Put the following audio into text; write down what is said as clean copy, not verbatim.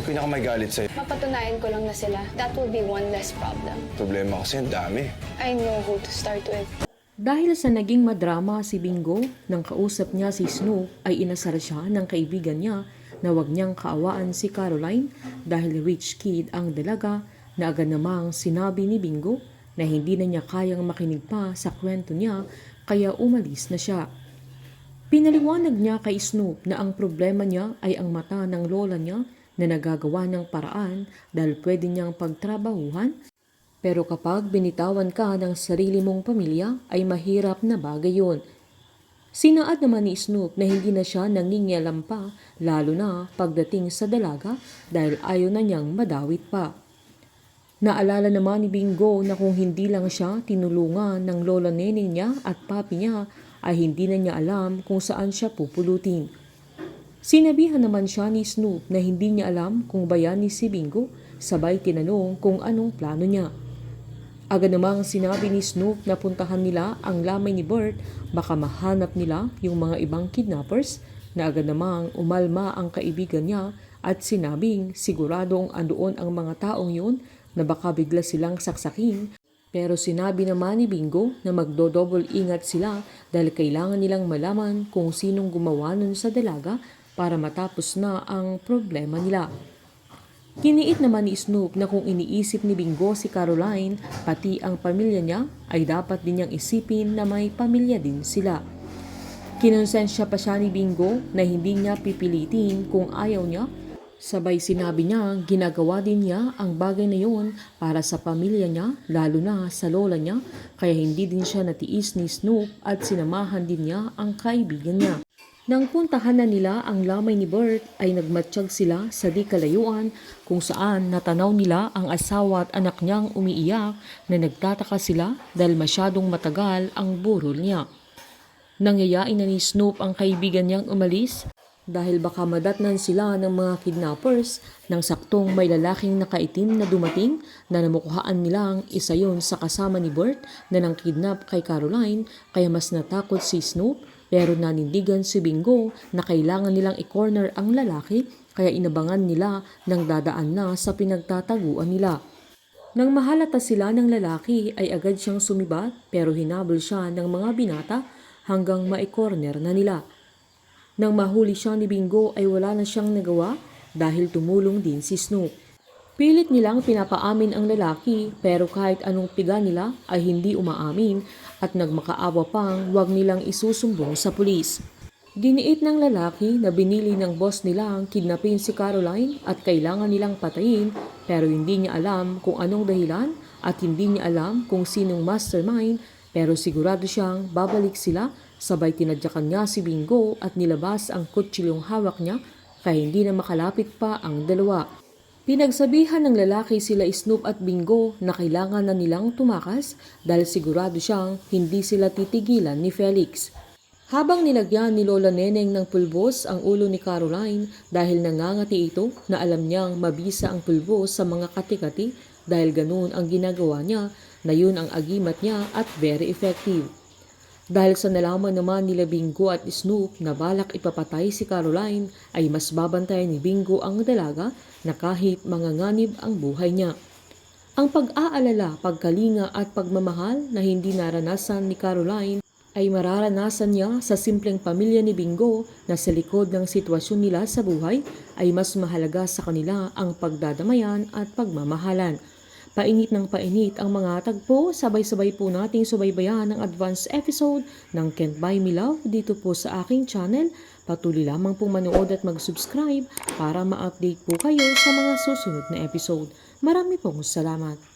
ang pinakamagalit sa'yo? Mapatunayan ko lang na sila. That will be one less problem. Problema kasi ang dami. I know who to start with. Dahil sa naging madrama si Bingo, nang kausap niya si Snoop ay inasar siya ng kaibigan niya na huwag niyang kaawaan si Caroline dahil rich kid ang dalaga na agad namang sinabi ni Bingo na hindi na niya kayang makinig pa sa kwento niya kaya umalis na siya. Pinaliwanag niya kay Snoop na ang problema niya ay ang mata ng lola niya na nagagawa ng paraan dahil pwede niyang pagtrabahuhan. Pero kapag binitawan ka ng sarili mong pamilya ay mahirap na bagay yun. Sinaad naman ni Snoop na hindi na siya nangingialam pa lalo na pagdating sa dalaga dahil ayaw na niyang madawit pa. Naalala naman ni Bingo na kung hindi lang siya tinulungan ng lola nene niya at papi niya ay hindi na niya alam kung saan siya pupulutin. Sinabihan naman siya ni Snoop na hindi niya alam kung bayani si Bingo, sabay tinanong kung anong plano niya. Agad namang sinabi ni Snoop na puntahan nila ang lamay ni Bert, baka mahanap nila yung mga ibang kidnappers, na agad namang umalma ang kaibigan niya at sinabing siguradong andoon ang mga taong yun na baka bigla silang saksakin. Pero sinabi naman ni Bingo na magdodouble ingat sila dahil kailangan nilang malaman kung sinong gumawa nun sa dalaga para matapos na ang problema nila. Kiniit naman ni Snoop na kung iniisip ni Bingo si Caroline, pati ang pamilya niya, ay dapat din niyang isipin na may pamilya din sila. Kinonsensya pa siya ni Bingo na hindi niya pipilitin kung ayaw niya. Sabay sinabi niya ginagawa din niya ang bagay na yun para sa pamilya niya, lalo na sa lola niya, kaya hindi din siya natiis ni Snoop at sinamahan din niya ang kaibigan niya. Nang puntahan na nila ang lamay ni Bert ay nagmatsyag sila sa di kalayuan kung saan natanaw nila ang asawa at anak niyang umiiyak na nagtataka sila dahil masyadong matagal ang burol niya. Nangyayain na ni Snoop ang kaibigan niyang umalis dahil baka madatnan sila ng mga kidnappers nang saktong may lalaking nakaitim na dumating na namukhaan nilang isa yon sa kasama ni Bert na nang kidnap kay Caroline kaya mas natakot si Snoop. Pero nanindigan si Bingo na kailangan nilang i-corner ang lalaki kaya inabangan nila nang dadaan na sa pinagtataguan nila. Nang mahalata sila ng lalaki ay agad siyang sumibat pero hinabol siya ng mga binata hanggang ma-corner na nila. Nang mahuli siya ni Bingo ay wala na siyang nagawa dahil tumulong din si Snoop. Pilit nilang pinapaamin ang lalaki pero kahit anong piga nila ay hindi umaamin at nagmakaawa pang huwag nilang isusumbong sa pulis. Diniit ng lalaki na binili ng boss nila ang kidnapin si Caroline at kailangan nilang patayin pero hindi niya alam kung anong dahilan at hindi niya alam kung sinong mastermind pero sigurado siyang babalik sila sabay tinadyakan niya si Bingo at nilabas ang kutsilyong hawak niya kaya hindi na makalapit pa ang dalawa. Pinagsabihan ng lalaki sila Snoop at Bingo na kailangan na nilang tumakas dahil sigurado siyang hindi sila titigilan ni Felix. Habang nilagyan ni Lola Neneng ng pulbos ang ulo ni Caroline dahil nangangati ito na alam niyang mabisa ang pulbos sa mga kati-kati dahil ganoon ang ginagawa niya na yun ang agimat niya at very effective. Dahil sa nalaman naman nila Bingo at Snoop na balak ipapatay si Caroline ay mas babantayan ni Bingo ang dalaga na kahit manganganib ang buhay niya. Ang pag-aalala, pagkalinga at pagmamahal na hindi naranasan ni Caroline ay mararanasan niya sa simpleng pamilya ni Bingo na sa likod ng sitwasyon nila sa buhay ay mas mahalaga sa kanila ang pagdadamayan at pagmamahalan. Painit ng painit ang mga tagpo, sabay-sabay po nating subaybayan ang advance episode ng Can't Buy Me Love dito po sa aking channel. Patuloy lamang pong manood at mag-subscribe para ma-update po kayo sa mga susunod na episode. Marami pong salamat.